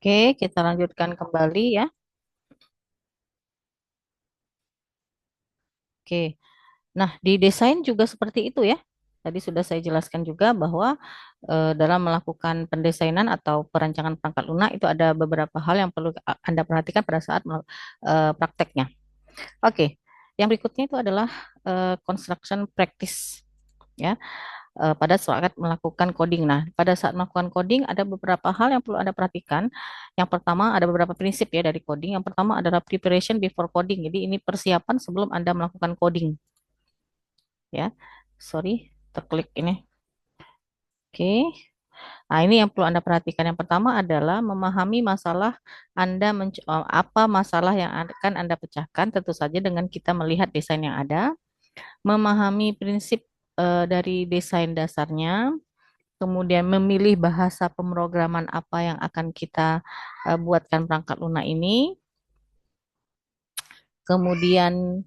Oke, kita lanjutkan kembali ya. Oke. Nah, di desain juga seperti itu ya. Tadi sudah saya jelaskan juga bahwa dalam melakukan pendesainan atau perancangan perangkat lunak itu ada beberapa hal yang perlu Anda perhatikan pada saat prakteknya. Oke. Yang berikutnya itu adalah construction practice ya. Pada saat melakukan coding. Nah, pada saat melakukan coding ada beberapa hal yang perlu Anda perhatikan. Yang pertama ada beberapa prinsip ya dari coding. Yang pertama adalah preparation before coding. Jadi ini persiapan sebelum Anda melakukan coding ya. Sorry, terklik ini. Oke. Nah, ini yang perlu Anda perhatikan. Yang pertama adalah memahami masalah apa masalah yang akan Anda pecahkan tentu saja dengan kita melihat desain yang ada, memahami prinsip dari desain dasarnya, kemudian memilih bahasa pemrograman apa yang akan kita buatkan perangkat lunak ini, kemudian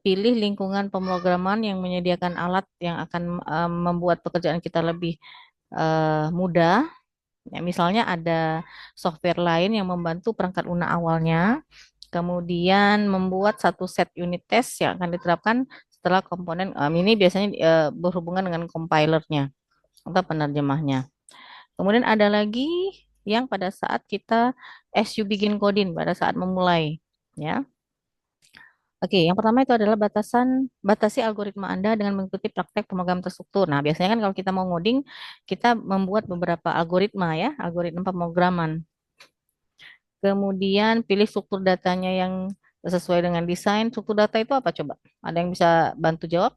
pilih lingkungan pemrograman yang menyediakan alat yang akan membuat pekerjaan kita lebih mudah. Ya, misalnya ada software lain yang membantu perangkat lunak awalnya, kemudian membuat satu set unit test yang akan diterapkan setelah komponen ini biasanya berhubungan dengan compilernya atau penerjemahnya. Kemudian ada lagi yang pada saat kita as you begin coding, pada saat memulai, ya. Oke, yang pertama itu adalah batasi algoritma Anda dengan mengikuti praktek pemrograman terstruktur. Nah, biasanya kan kalau kita mau ngoding, kita membuat beberapa algoritma ya, algoritma pemrograman. Kemudian pilih struktur datanya yang sesuai dengan desain. Struktur data itu apa coba? Ada yang bisa bantu jawab?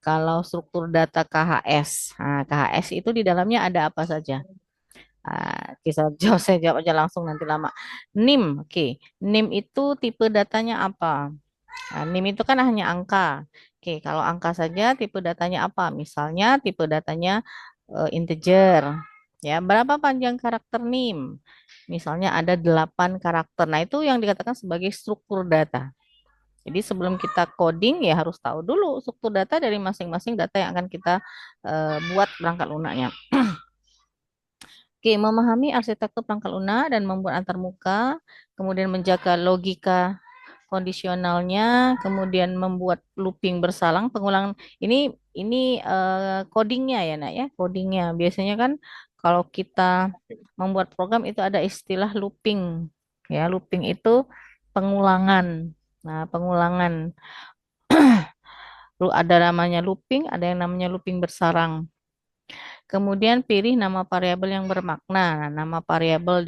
Kalau struktur data KHS, nah, KHS itu di dalamnya ada apa saja? Kisah jawab saya jawab aja langsung nanti lama. NIM, oke. NIM itu tipe datanya apa? NIM itu kan hanya angka. Oke, kalau angka saja tipe datanya apa? Misalnya tipe datanya integer. Ya, berapa panjang karakter NIM? Misalnya ada 8 karakter. Nah, itu yang dikatakan sebagai struktur data. Jadi sebelum kita coding ya harus tahu dulu struktur data dari masing-masing data yang akan kita buat perangkat lunaknya. Oke, memahami arsitektur perangkat lunak dan membuat antarmuka, kemudian menjaga logika kondisionalnya, kemudian membuat looping bersalang, pengulangan. Ini codingnya ya, Nak ya, codingnya. Biasanya kan kalau kita membuat program itu ada istilah looping. Ya, looping itu pengulangan. Nah, pengulangan. Lu ada namanya looping, ada yang namanya looping bersarang. Kemudian pilih nama variabel yang bermakna. Nah, nama variabel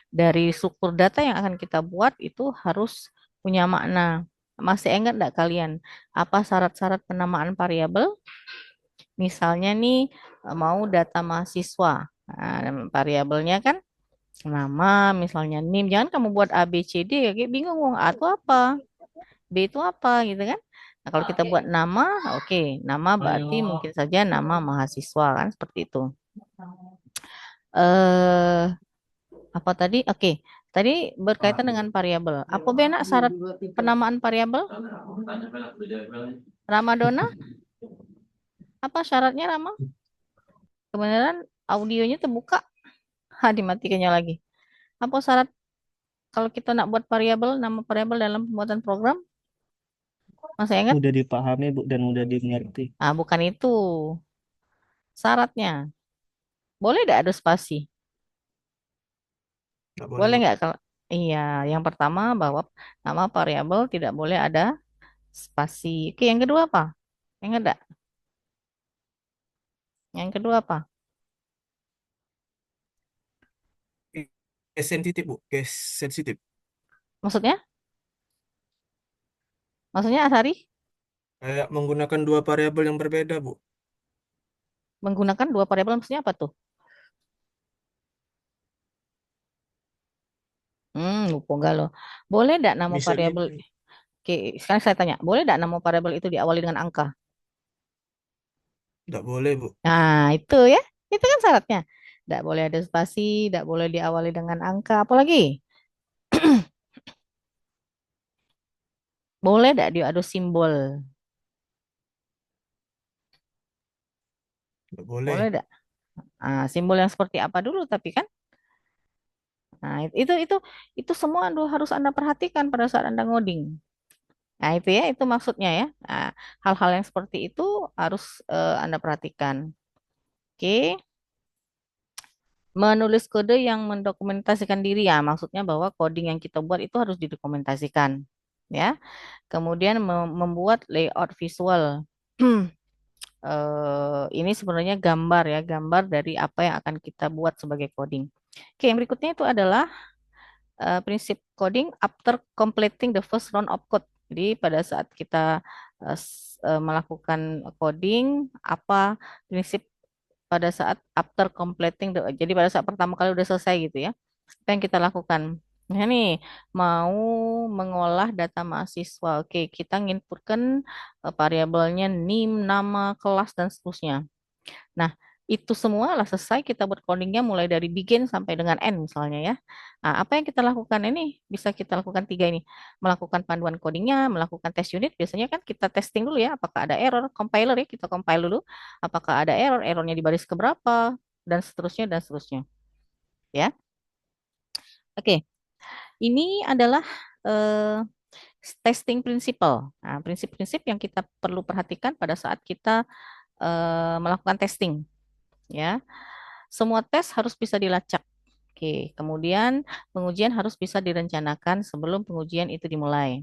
dari struktur data yang akan kita buat itu harus punya makna. Masih ingat enggak kalian apa syarat-syarat penamaan variabel? Misalnya nih mau data mahasiswa. Nah, variabelnya kan nama, misalnya NIM. Jangan kamu buat A, B, C, D, kayak bingung, A itu apa? B itu apa gitu kan? Nah, kalau kita buat nama, oke, nama berarti mungkin saja nama mahasiswa kan seperti itu. Eh, apa tadi? Oke, tadi berkaitan dengan variabel. Apa benar syarat penamaan variabel? Ramadona, apa syaratnya Rama? Kebenaran audionya terbuka, dimatikannya lagi. Apa syarat kalau kita nak buat variabel, nama variabel dalam pembuatan program? Masih ingat? Mudah dipahami Bu dan mudah dimengerti. Bukan itu syaratnya. Boleh tidak ada spasi? Nggak boleh Boleh Bu. nggak kalau iya, yang pertama bahwa nama variabel tidak boleh ada spasi. Oke, yang kedua apa? Yang enggak? Yang kedua apa? Case sensitif Bu, case sensitif. Maksudnya? Maksudnya Asari Kayak menggunakan dua variabel yang berbeda Bu. menggunakan dua variabel maksudnya apa tuh? Lupa galau. Boleh enggak nama Bisa variabel? gitu. Oke, sekarang saya tanya, boleh enggak nama variabel itu diawali dengan angka? Nggak boleh Bu. Nah, itu ya. Itu kan syaratnya. Enggak boleh ada spasi, enggak boleh diawali dengan angka, apalagi? Boleh enggak dia ada simbol? Nggak Boleh boleh. enggak? Simbol yang seperti apa dulu tapi kan. Nah, itu semua harus Anda perhatikan pada saat Anda ngoding. Nah, itu ya, itu maksudnya ya. Hal-hal yang seperti itu harus Anda perhatikan. Oke. Menulis kode yang mendokumentasikan diri ya, maksudnya bahwa coding yang kita buat itu harus didokumentasikan. Ya. Kemudian membuat layout visual. Ini sebenarnya gambar ya, gambar dari apa yang akan kita buat sebagai coding. Oke, yang berikutnya itu adalah prinsip coding after completing the first round of code. Jadi pada saat kita melakukan coding, apa prinsip pada saat after completing jadi pada saat pertama kali udah selesai gitu ya. Apa yang kita lakukan? Nah, ini mau mengolah data mahasiswa. Oke, kita nginputkan variabelnya NIM, nama, kelas dan seterusnya. Nah, itu semua lah selesai kita buat codingnya mulai dari begin sampai dengan end misalnya ya. Nah, apa yang kita lakukan ini? Bisa kita lakukan tiga ini. Melakukan panduan codingnya, melakukan test unit. Biasanya kan kita testing dulu ya, apakah ada error, compiler ya, kita compile dulu. Apakah ada error, errornya di baris keberapa, dan seterusnya, dan seterusnya. Ya, oke. Ini adalah eh, testing principle. Nah, prinsip-prinsip yang kita perlu perhatikan pada saat kita melakukan testing. Ya, semua tes harus bisa dilacak. Oke, kemudian pengujian harus bisa direncanakan sebelum pengujian itu dimulai.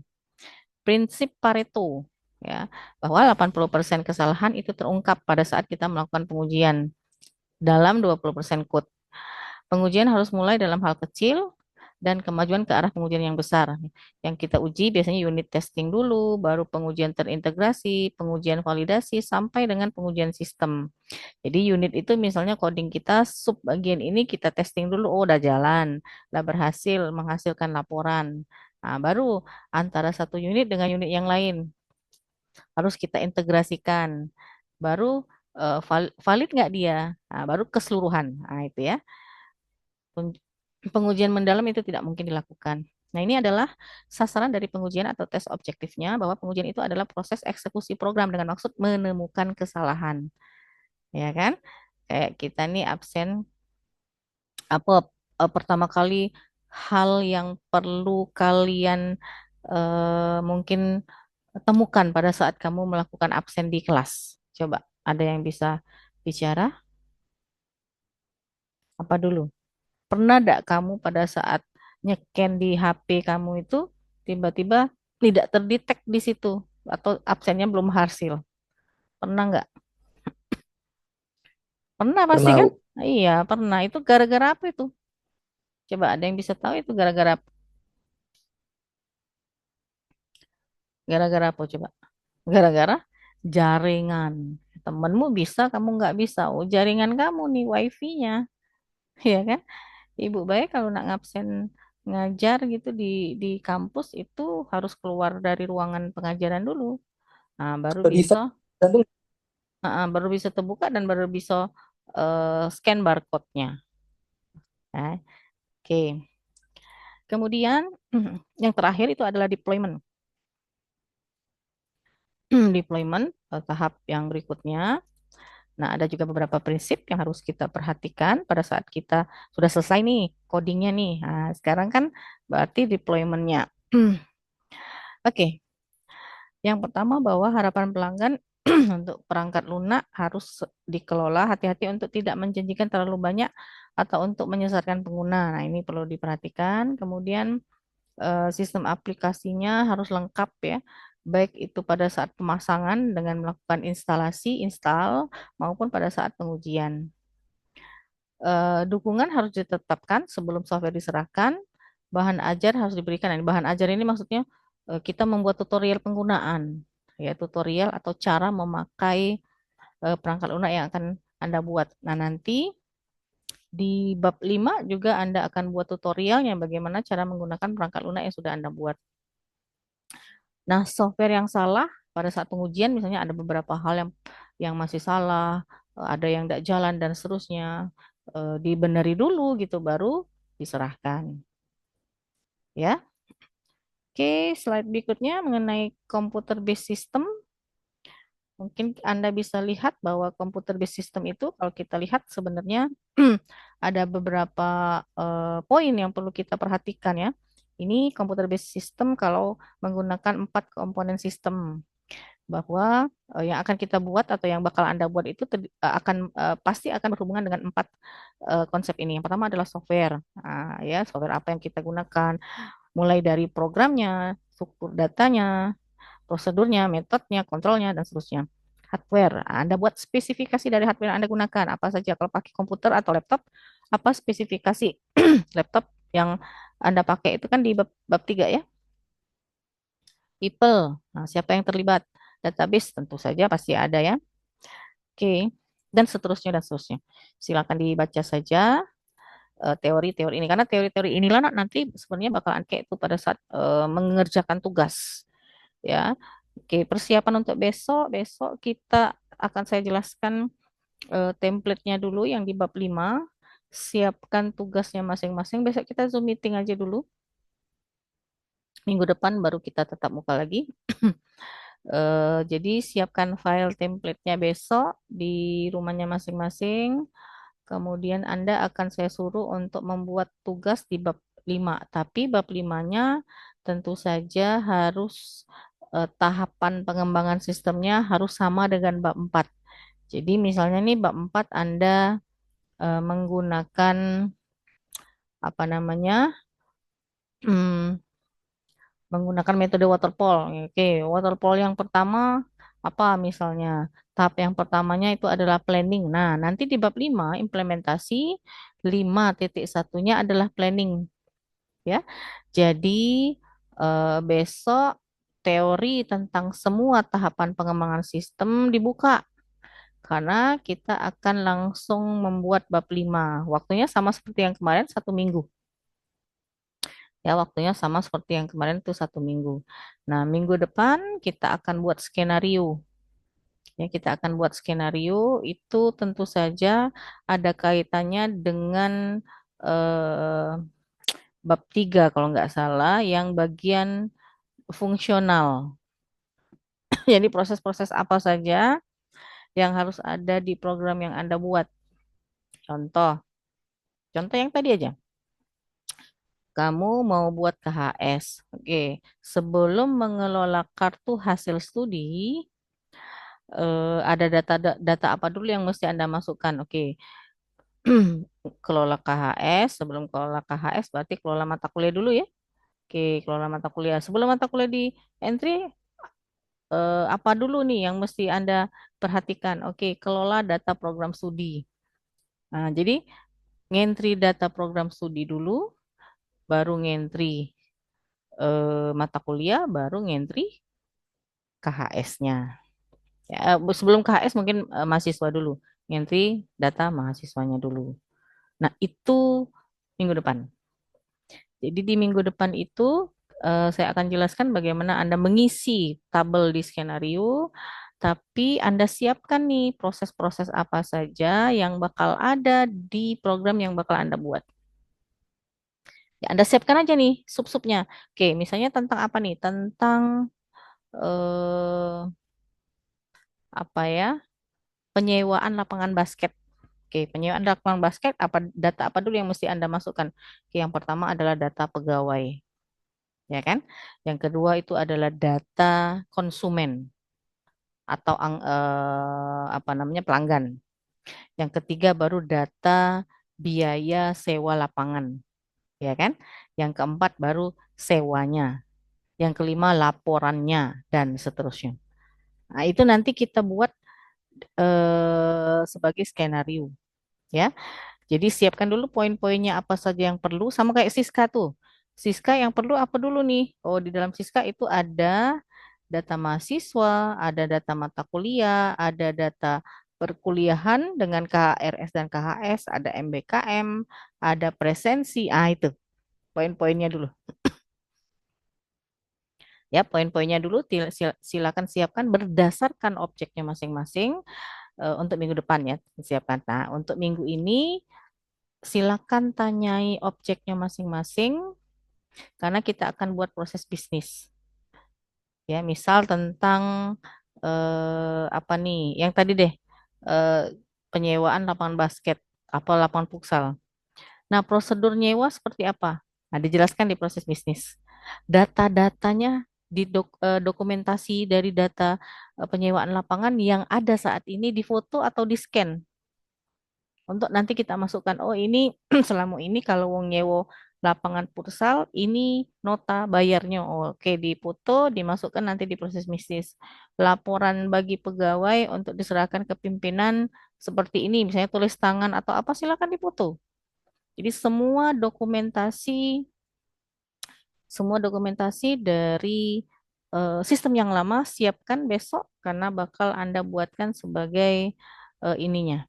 Prinsip Pareto, ya, bahwa 80% kesalahan itu terungkap pada saat kita melakukan pengujian dalam 20% code. Pengujian harus mulai dalam hal kecil dan kemajuan ke arah pengujian yang besar. Yang kita uji biasanya unit testing dulu, baru pengujian terintegrasi, pengujian validasi, sampai dengan pengujian sistem. Jadi unit itu misalnya coding kita sub bagian ini kita testing dulu, oh udah jalan, udah berhasil menghasilkan laporan. Nah, baru antara satu unit dengan unit yang lain harus kita integrasikan. Baru valid nggak dia? Nah, baru keseluruhan. Nah, itu ya. Pengujian mendalam itu tidak mungkin dilakukan. Nah, ini adalah sasaran dari pengujian atau tes objektifnya bahwa pengujian itu adalah proses eksekusi program dengan maksud menemukan kesalahan. Ya kan? Kayak kita nih absen apa pertama kali hal yang perlu kalian mungkin temukan pada saat kamu melakukan absen di kelas. Coba, ada yang bisa bicara? Apa dulu? Pernah tidak kamu pada saat nyeken di HP kamu itu tiba-tiba tidak terdetek di situ atau absennya belum hasil? Pernah nggak? Pernah pasti Pernah, kan? Bu. Nah, iya, pernah. Itu gara-gara apa itu? Coba ada yang bisa tahu itu gara-gara apa? Gara-gara apa coba? Gara-gara jaringan. Temenmu bisa, kamu nggak bisa. Oh, jaringan kamu nih, wifi-nya. Ya kan? Ibu baik kalau nak ngabsen ngajar gitu di kampus itu harus keluar dari ruangan pengajaran dulu. Nah, Bisa. baru bisa terbuka dan baru bisa scan barcode-nya. Ya, oke. Kemudian yang terakhir itu adalah deployment. Deployment tahap yang berikutnya. Nah, ada juga beberapa prinsip yang harus kita perhatikan pada saat kita sudah selesai nih codingnya nih. Nah, sekarang kan berarti deploymentnya. Oke, yang pertama bahwa harapan pelanggan untuk perangkat lunak harus dikelola hati-hati untuk tidak menjanjikan terlalu banyak atau untuk menyesatkan pengguna. Nah, ini perlu diperhatikan. Kemudian sistem aplikasinya harus lengkap ya, baik itu pada saat pemasangan dengan melakukan instalasi, install, maupun pada saat pengujian. Dukungan harus ditetapkan sebelum software diserahkan. Bahan ajar harus diberikan. Nah, bahan ajar ini maksudnya kita membuat tutorial penggunaan, ya tutorial atau cara memakai perangkat lunak yang akan Anda buat. Nah, nanti di bab 5 juga Anda akan buat tutorialnya bagaimana cara menggunakan perangkat lunak yang sudah Anda buat. Nah, software yang salah pada saat pengujian misalnya ada beberapa hal yang masih salah, ada yang tidak jalan dan seterusnya, dibeneri dulu gitu baru diserahkan. Ya. Oke, slide berikutnya mengenai computer based system. Mungkin Anda bisa lihat bahwa komputer based system itu kalau kita lihat sebenarnya ada beberapa poin yang perlu kita perhatikan ya. Ini komputer based system kalau menggunakan 4 komponen sistem bahwa yang akan kita buat atau yang bakal Anda buat itu pasti akan berhubungan dengan 4 konsep ini. Yang pertama adalah software. Nah, ya, software apa yang kita gunakan, mulai dari programnya, struktur datanya, prosedurnya, metodenya, kontrolnya, dan seterusnya. Hardware, Anda buat spesifikasi dari hardware yang Anda gunakan. Apa saja, kalau pakai komputer atau laptop, apa spesifikasi laptop yang Anda pakai itu kan di bab 3 ya. People, nah, siapa yang terlibat? Database tentu saja pasti ada ya. Oke, dan seterusnya dan seterusnya. Silakan dibaca saja teori-teori ini karena teori-teori inilah nanti sebenarnya bakalan kayak itu pada saat mengerjakan tugas ya. Oke, persiapan untuk besok. Besok kita akan saya jelaskan template-nya dulu yang di bab 5. Siapkan tugasnya masing-masing. Besok kita Zoom meeting aja dulu. Minggu depan baru kita tetap muka lagi. Jadi siapkan file template-nya besok di rumahnya masing-masing. Kemudian Anda akan saya suruh untuk membuat tugas di bab 5. Tapi bab 5-nya tentu saja harus tahapan pengembangan sistemnya harus sama dengan bab 4. Jadi misalnya nih bab 4 Anda menggunakan apa namanya? hmm, menggunakan metode waterfall. Oke, waterfall yang pertama apa misalnya? Tahap yang pertamanya itu adalah planning. Nah, nanti di bab 5 implementasi 5.1-nya adalah planning ya. Jadi besok teori tentang semua tahapan pengembangan sistem dibuka karena kita akan langsung membuat bab 5. Waktunya sama seperti yang kemarin 1 minggu. Ya, waktunya sama seperti yang kemarin itu 1 minggu. Nah, minggu depan kita akan buat skenario. Ya, kita akan buat skenario itu tentu saja ada kaitannya dengan eh, bab 3 kalau nggak salah yang bagian fungsional. Jadi proses-proses apa saja yang harus ada di program yang Anda buat. Contoh, contoh yang tadi aja. Kamu mau buat KHS. Oke, sebelum mengelola kartu hasil studi, ada data apa dulu yang mesti Anda masukkan? Oke, kelola KHS. Sebelum kelola KHS berarti kelola mata kuliah dulu ya. Oke, kelola mata kuliah. Sebelum mata kuliah di entry, apa dulu nih yang mesti Anda perhatikan? Oke, kelola data program studi. Nah, jadi ngentri data program studi dulu, baru ngentri mata kuliah, baru ngentri KHS-nya. Ya, sebelum KHS mungkin mahasiswa dulu, ngentri data mahasiswanya dulu. Nah, itu minggu depan. Jadi di minggu depan itu saya akan jelaskan bagaimana Anda mengisi tabel di skenario, tapi Anda siapkan nih proses-proses apa saja yang bakal ada di program yang bakal Anda buat. Ya, Anda siapkan aja nih sub-subnya. Oke, misalnya tentang apa nih? Tentang eh, apa ya? Penyewaan lapangan basket. Oke, penyewaan lapangan basket data apa dulu yang mesti Anda masukkan? Oke, yang pertama adalah data pegawai, ya kan? Yang kedua itu adalah data konsumen atau apa namanya pelanggan. Yang ketiga baru data biaya sewa lapangan, ya kan? Yang keempat baru sewanya. Yang kelima laporannya dan seterusnya. Nah, itu nanti kita buat sebagai skenario, ya. Jadi siapkan dulu poin-poinnya apa saja yang perlu, sama kayak Siska tuh. Siska yang perlu apa dulu nih? Oh, di dalam Siska itu ada data mahasiswa, ada data mata kuliah, ada data perkuliahan dengan KRS dan KHS, ada MBKM, ada presensi. Ah, itu poin-poinnya dulu. Ya, poin-poinnya dulu silakan siapkan berdasarkan objeknya masing-masing untuk minggu depan ya, siapkan. Nah, untuk minggu ini silakan tanyai objeknya masing-masing karena kita akan buat proses bisnis. Ya, misal tentang Apa nih? Yang tadi deh, eh, penyewaan lapangan basket apa lapangan futsal. Nah, prosedur nyewa seperti apa? Nah, dijelaskan di proses bisnis. Data-datanya dokumentasi dari data penyewaan lapangan yang ada saat ini difoto atau di-scan untuk nanti kita masukkan. Oh, ini selama ini kalau wong nyewo lapangan futsal ini nota bayarnya. Oh, oke, dipoto, dimasukkan nanti di proses bisnis. Laporan bagi pegawai untuk diserahkan ke pimpinan seperti ini, misalnya tulis tangan atau apa silakan dipoto. Jadi semua dokumentasi dari sistem yang lama siapkan besok karena bakal Anda buatkan sebagai ininya,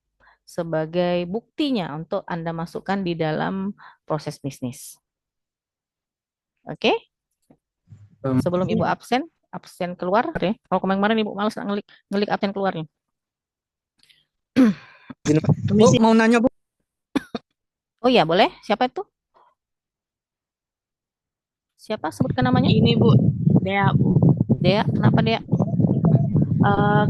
sebagai buktinya untuk Anda masukkan di dalam proses bisnis. Oke? Sebelum Ibu absen, absen keluar ya. Kalau kemarin-kemarin Ibu malas ngelik, ngelik absen keluarnya. Bu, mau nanya Bu. Oh iya, boleh. Siapa itu? Siapa? Sebutkan namanya. Ini Bu, Dea Bu. Dea, kenapa Dea?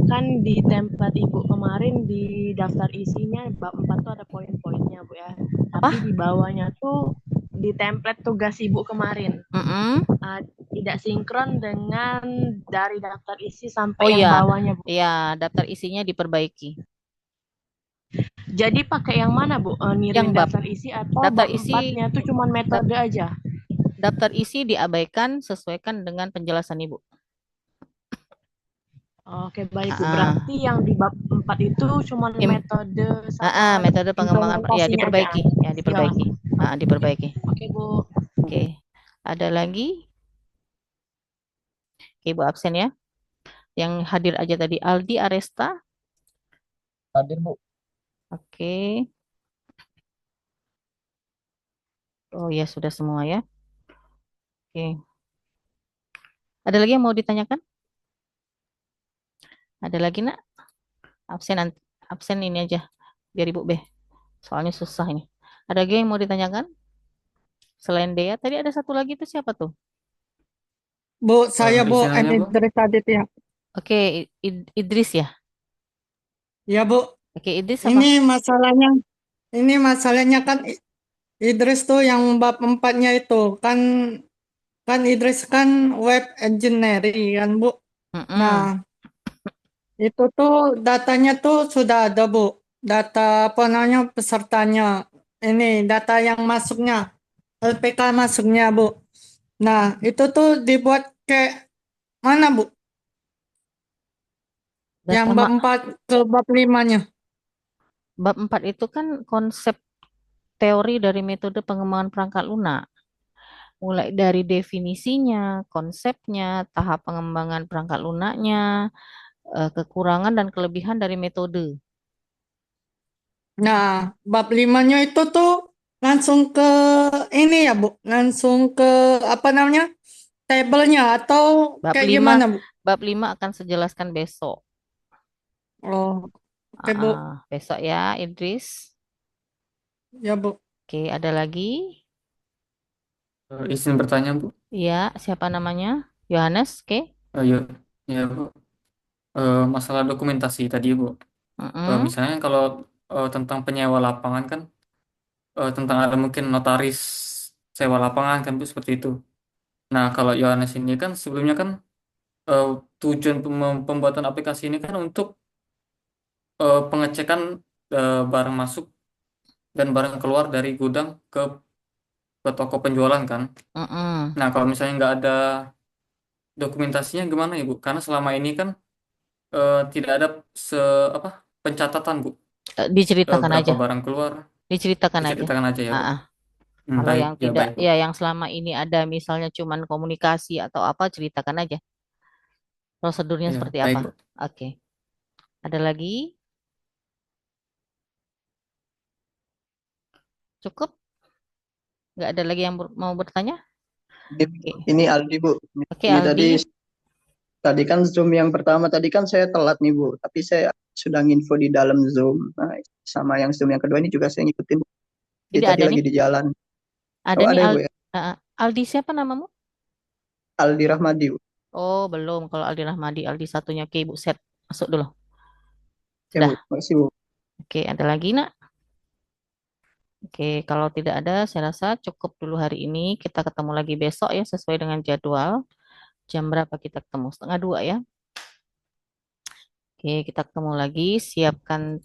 Kan di template Ibu kemarin di daftar isinya bab 4 tuh ada poin-poinnya Bu ya. Tapi di bawahnya tuh di template tugas Ibu kemarin tidak sinkron dengan dari daftar isi sampai Oh yang iya, bawahnya Bu. iya, daftar isinya diperbaiki. Jadi pakai yang mana Bu? Yang Ngirim bab. daftar isi atau Daftar bab isi 4-nya tuh cuma metode aja? Daftar isi diabaikan sesuaikan dengan penjelasan Ibu. Oke, baik Bu. Ah, Berarti yang di bab 4 itu cuma metode sama metode pengembangan ya implementasinya diperbaiki, aja. ya diperbaiki. Diperbaiki. Oke, Bu. Oke. Ada lagi? Oke, Ibu absen ya. Yang hadir aja tadi Aldi Aresta. Hadir Bu. Oke. Oh ya, sudah semua ya. Oke. Ada lagi yang mau ditanyakan? Ada lagi nak? Absen absen ini aja biar Ibu B. Soalnya susah ini. Ada lagi yang mau ditanyakan? Selain Dea, tadi ada satu lagi itu siapa tuh? Bu, saya Bu, Isinya Bu. Idris Aditya. Oke, Idris ya. Ya Bu, Oke, Idris ini apa? masalahnya, ini masalahnya kan Idris tuh yang bab empatnya itu kan kan Idris kan web engineering kan Bu. Nah, Mm-mm. itu tuh datanya tuh sudah ada Bu. Data apa namanya pesertanya. Ini data yang masuknya, LPK masuknya Bu. Nah, itu tuh dibuat kayak mana Bu? Yang Data bab 4 ke bab 5-nya. bab 4 itu kan konsep teori dari metode pengembangan perangkat lunak. Mulai dari definisinya, konsepnya, tahap pengembangan perangkat lunaknya, kekurangan dan kelebihan dari metode. Nah, bab 5-nya itu tuh langsung ke ini ya Bu, langsung ke apa namanya? Tabelnya atau Bab kayak 5, gimana Bu? bab 5 akan saya jelaskan besok. Oh, oke Bu. Besok ya, Idris. Ya Bu. Oke, ada lagi? Izin bertanya Bu. Ya, siapa namanya? Yohanes, oke. Ya, ya Bu. Masalah dokumentasi tadi Bu. Mm-mm. Misalnya kalau tentang penyewa lapangan kan, tentang ada mungkin notaris sewa lapangan kan Bu seperti itu. Nah kalau Yohanes ini kan sebelumnya kan eh, tujuan pembuatan aplikasi ini kan untuk pengecekan barang masuk dan barang keluar dari gudang ke toko penjualan kan. Mm-mm. Nah kalau misalnya nggak ada dokumentasinya gimana ya Bu? Karena selama ini kan tidak ada se apa pencatatan Bu. Diceritakan Berapa aja, barang keluar diceritakan aja. diceritakan aja ya Ah, Bu. ah. Kalau Baik yang ya tidak, baik Bu. ya yang selama ini ada misalnya cuman komunikasi atau apa, ceritakan aja. Prosedurnya Ya seperti baik apa? Bu. Oke. Ada lagi? Cukup? Nggak ada lagi yang mau bertanya? Oke. Ini Aldi Bu. Oke, Ini Aldi. tadi kan Zoom yang pertama tadi kan saya telat nih Bu, tapi saya sudah nginfo di dalam Zoom. Nah, sama yang Zoom yang kedua ini juga saya ngikutin. Jadi Tidak tadi ada lagi nih. di jalan. Ada Oh nih ada ya Bu ya? Aldi siapa namamu? Aldi Rahmadi Bu. Oh, belum. Kalau Aldi Rahmadi, Aldi satunya. Oke, Ibu set. Masuk dulu. Ya Bu, Sudah. makasih Bu. Oke, ada lagi, Nak? Oke, kalau tidak ada, saya rasa cukup dulu hari ini. Kita ketemu lagi besok ya, sesuai dengan jadwal. Jam berapa kita ketemu? Setengah dua ya. Oke, kita ketemu lagi. Siapkan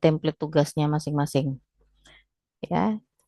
template tugasnya masing-masing. Ya,